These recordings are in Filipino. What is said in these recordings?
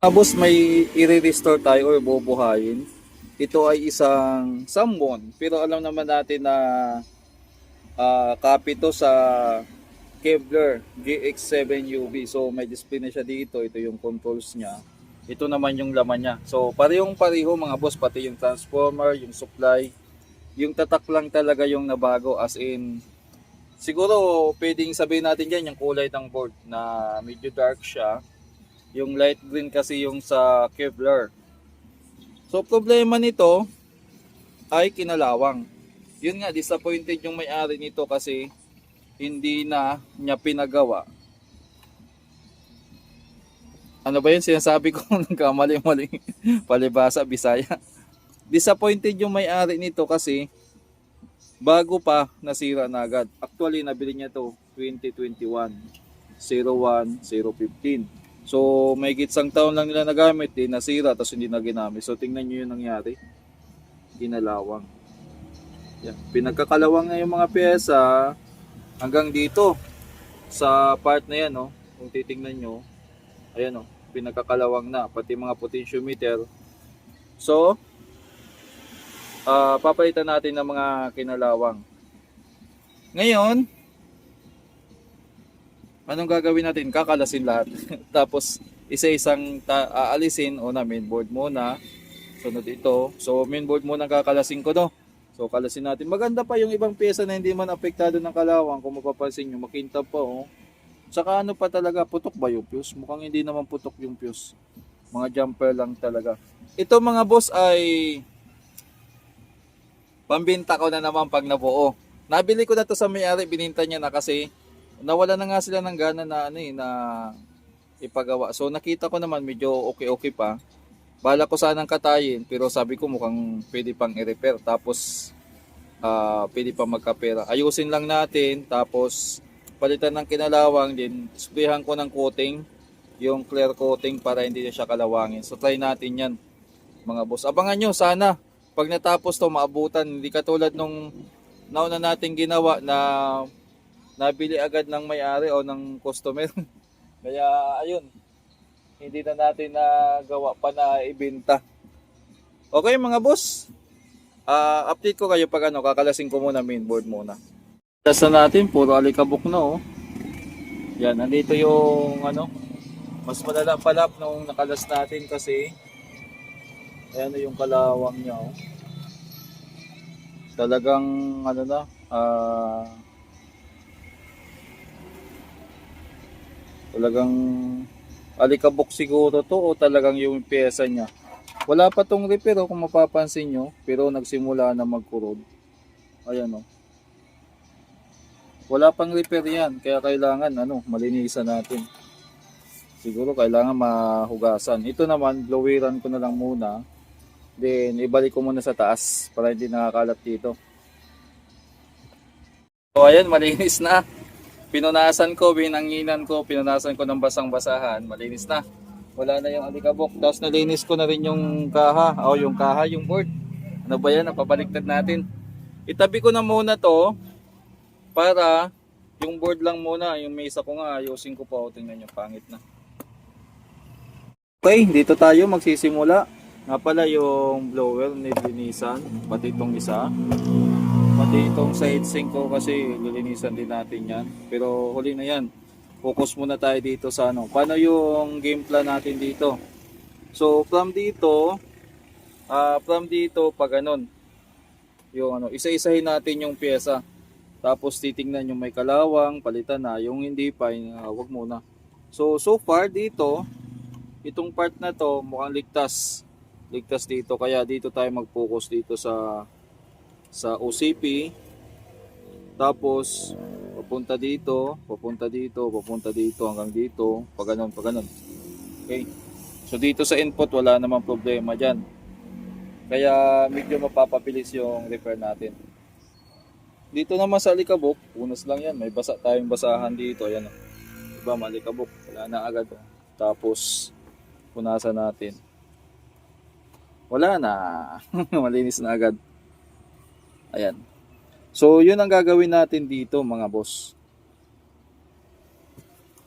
Tapos may i-restore tayo or bubuhayin. Ito ay isang Samwon. Pero alam naman natin na copy to sa Kevlar GX7UV. So may display na siya dito. Ito yung controls niya. Ito naman yung laman niya. So parehong-pareho mga boss. Pati yung transformer, yung supply. Yung tatak lang talaga yung nabago. As in, siguro pwedeng sabihin natin dyan yung kulay ng board na medyo dark siya. Yung light green kasi yung sa Kevlar. So problema nito ay kinalawang. Yun nga, disappointed yung may-ari nito kasi hindi na niya pinagawa. Ano ba yun sinasabi ko? Nagkamali-mali. Palibasa, Bisaya. Disappointed yung may-ari nito kasi bago pa nasira na agad. Actually, nabili niya to 2021. 01/015. So, may gitsang taon lang nila nagamit, di nasira, tapos hindi na ginamit. So, tingnan nyo yung nangyari. Ginalawang. Yan. Pinagkakalawang na yung mga pyesa hanggang dito sa part na yan, no? Kung titingnan nyo, ayan, no? Pinagkakalawang na, pati mga potentiometer. So, papalitan natin ng mga kinalawang. Ngayon, anong gagawin natin? Kakalasin lahat. Tapos, isa-isang aalisin o na mainboard muna. Sunod ito. So, mainboard muna kakalasin ko, no? So, kalasin natin. Maganda pa yung ibang pyesa na hindi man apektado ng kalawang. Kung mapapansin nyo, makintab pa, oh. Saka ano pa talaga, putok ba yung fuse? Mukhang hindi naman putok yung fuse. Mga jumper lang talaga. Ito mga boss ay pambinta ko na naman pag nabuo. Nabili ko na to sa may-ari, bininta niya na kasi nawala na nga sila ng gana na na ipagawa. So nakita ko naman medyo okay pa. Bala ko sanang katayin pero sabi ko mukhang pwede pang i-repair. Tapos pwede pang magkapera. Ayusin lang natin tapos palitan ng kinalawang din. Sprayan ko ng coating, yung clear coating para hindi na siya kalawangin. So try natin yan mga boss. Abangan nyo sana pag natapos to maabutan. Hindi katulad nung nauna natin ginawa na nabili agad ng may-ari o ng customer. Kaya ayun, hindi na natin nagawa pa na ibenta. Okay mga boss, update ko kayo pag kakalasin ko muna mainboard muna. Kalas na natin, puro alikabok na, oh. Yan, nandito yung mas malala pala nung nakalas natin kasi ayan yung kalawang niya, oh. Talagang talagang alikabok siguro to o talagang yung pyesa niya. Wala pa tong repair, kung mapapansin nyo, pero nagsimula na magkurod. Ayan, oh. Wala pang repair yan, kaya kailangan malinisan natin. Siguro kailangan mahugasan. Ito naman, bloweran ko na lang muna. Then ibalik ko muna sa taas para hindi nakakalat dito. So ayan, malinis na. Pinunasan ko, binanginan ko, pinunasan ko ng basang-basahan, malinis na. Wala na yung alikabok. Tapos nalinis ko na rin yung kaha, yung board. Ano ba yan? Napabaliktad natin. Itabi ko na muna to para yung board lang muna, yung mesa ko nga, ayusin ko pa. O, tingnan nyo, pangit na. Okay, dito tayo magsisimula. Nga pala yung blower, nilinisan, pati itong isa. Pati itong sa heatsink ko kasi lilinisan din natin yan. Pero huli na yan. Focus muna tayo dito sa paano yung game plan natin dito. So from dito pag yung isa-isahin natin yung pyesa. Tapos titingnan yung may kalawang, palitan na. Yung hindi pa, wag muna. So far dito, itong part na to mukhang ligtas. Ligtas dito. Kaya dito tayo mag-focus dito sa OCP. Tapos papunta dito hanggang dito, pag ganun. Okay. So dito sa input wala namang problema diyan. Kaya medyo mapapabilis yung repair natin. Dito naman sa alikabok, punas lang yan. May basa tayong basahan dito, ayan. Diba, malikabok, wala na agad. Tapos punasan natin. Wala na. Malinis na agad. Ayan. So, yun ang gagawin natin dito mga boss.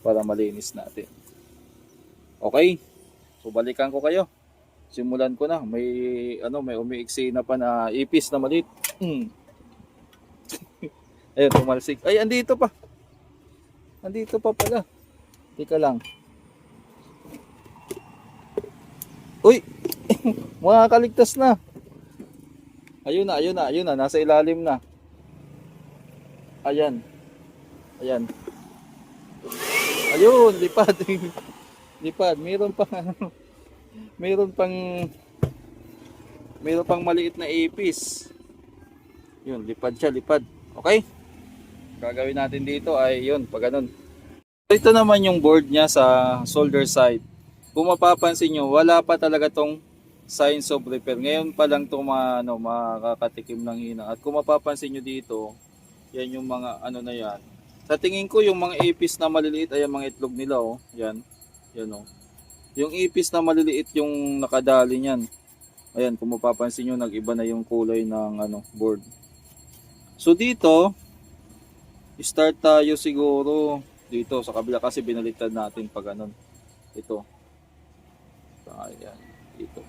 Para malinis natin. Okay? So balikan ko kayo. Simulan ko na. May umiiksi na pa na ipis na maliit. Ayun, tumalsik. Ay, andito pa. Andito pa pala. Tika lang. Uy! Makakaligtas na. Ayun na. Nasa ilalim na. Ayan. Ayun, lipad. Lipad. Meron pang maliit na ipis. Yun, lipad siya. Okay? Gagawin natin dito ay yun, pag ganun. Ito naman yung board niya sa solder side. Kung mapapansin nyo, wala pa talaga tong signs of repair. Ngayon pa lang itong makakatikim ng hina. At kung mapapansin nyo dito, yan yung mga na yan. Sa tingin ko yung mga ipis na maliliit ay yung mga itlog nila. Oh. Yan oh. Yung ipis na maliliit yung nakadali niyan. Ayan, kung mapapansin nyo, nag-iba na yung kulay ng board. So dito, start tayo siguro dito sa kabila kasi binaliktad natin pag ito. Ayan, dito.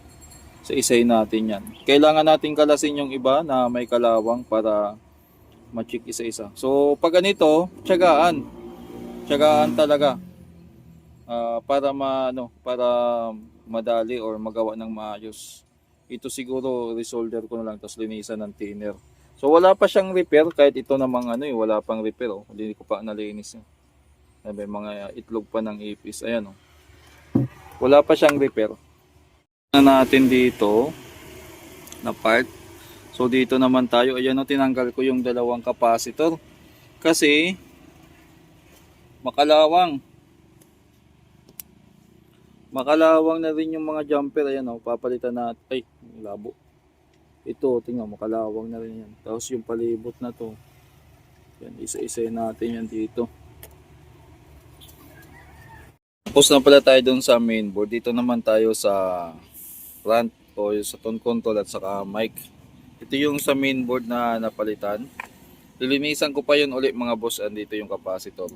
So isay natin yan. Kailangan natin kalasin yung iba na may kalawang para ma-check isa-isa. So pag ganito, tiyagaan talaga. Para para madali or magawa ng maayos. Ito siguro resolder ko na lang tapos linisan ng thinner. So wala pa siyang repair kahit ito namang wala pang repair oh. Hindi ko pa nalinis. May mga itlog pa ng ipis. Ayan oh. Wala pa siyang repair. Na natin dito na part. So dito naman tayo, ayan oh, tinanggal ko yung dalawang capacitor kasi makalawang na rin yung mga jumper. Ayan oh, papalitan natin. Ay, labo. Ito, tingnan, makalawang na rin yan. Tapos yung palibot na to. Yan, isa-isa natin yan dito. Tapos na pala tayo dun sa mainboard. Dito naman tayo sa front o sa tone control at saka mic. Ito yung sa mainboard na napalitan. Lilinisan ko pa yun ulit mga boss. Andito yung capacitor.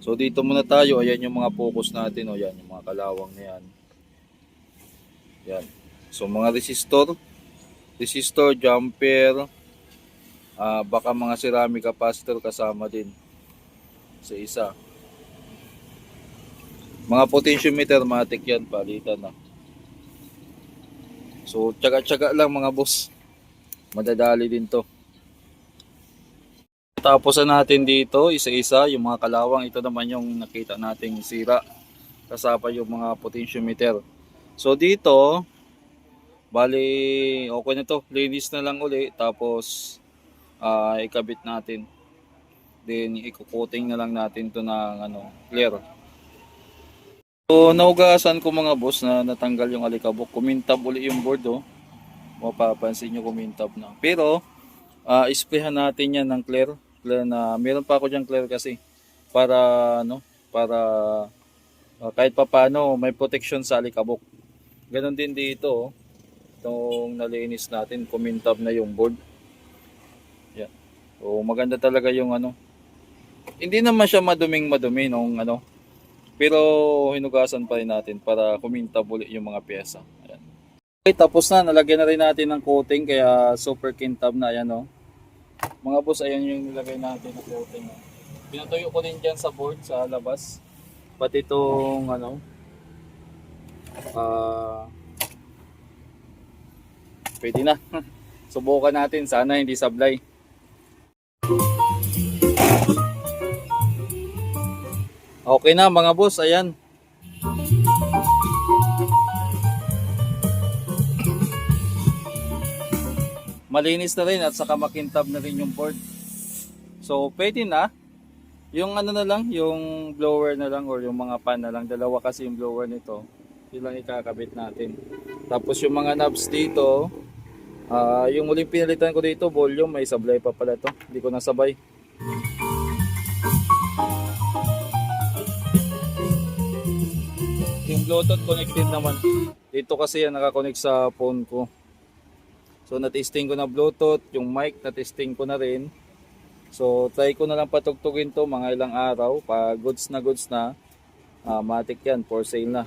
So dito muna tayo. Ayan yung mga focus natin. O yan, yung mga kalawang na yan. Yan. So mga resistor, jumper, baka mga ceramic capacitor kasama din sa isa. Mga potentiometer matik yan, palitan na. So tsaga-tsaga lang mga boss, madadali din to. Tapos natin dito isa-isa yung mga kalawang. Ito naman yung nakita nating sira, kasama yung mga potentiometer. So dito bali okay na to, linis na lang uli. Tapos ikabit natin, then ikukoting na lang natin to ng clear. So naugasan ko mga boss na natanggal yung alikabok. Kumintab uli yung board oh. Mapapansin nyo kumintab na. Pero isprehan natin yan ng clear na meron pa ako dyan clear kasi para kahit papano may protection sa alikabok. Ganon din dito oh. Itong nalinis natin, kumintab na yung board. Yan. So maganda talaga yung hindi naman siya madumi nung pero hinugasan pa rin natin para kumintab ulit yung mga pyesa. Ayan. Okay, tapos na. Nalagyan na rin natin ng coating kaya super kintab na. Ayan, oh. Mga boss, ayan yung nilagay natin ng coating. Oh. Pinatuyo ko din dyan sa board sa labas. Pati itong pwede na. Subukan natin. Sana hindi sablay. Okay na mga boss, ayan. Malinis na rin at saka makintab na rin yung board. So pwede na. Yung na lang, yung blower na lang or yung mga pan na lang. Dalawa kasi yung blower nito. Yun lang ikakabit natin. Tapos yung mga knobs dito, yung muling pinalitan ko dito, volume, may sablay pa pala to. Hindi ko nasabay. Yung Bluetooth connected naman. Dito kasi yan nakakonect sa phone ko. So na-testing ko na Bluetooth, yung mic na-testing ko na rin. So try ko na lang patugtugin to mga ilang araw. Pag goods na, matik yan, for sale na.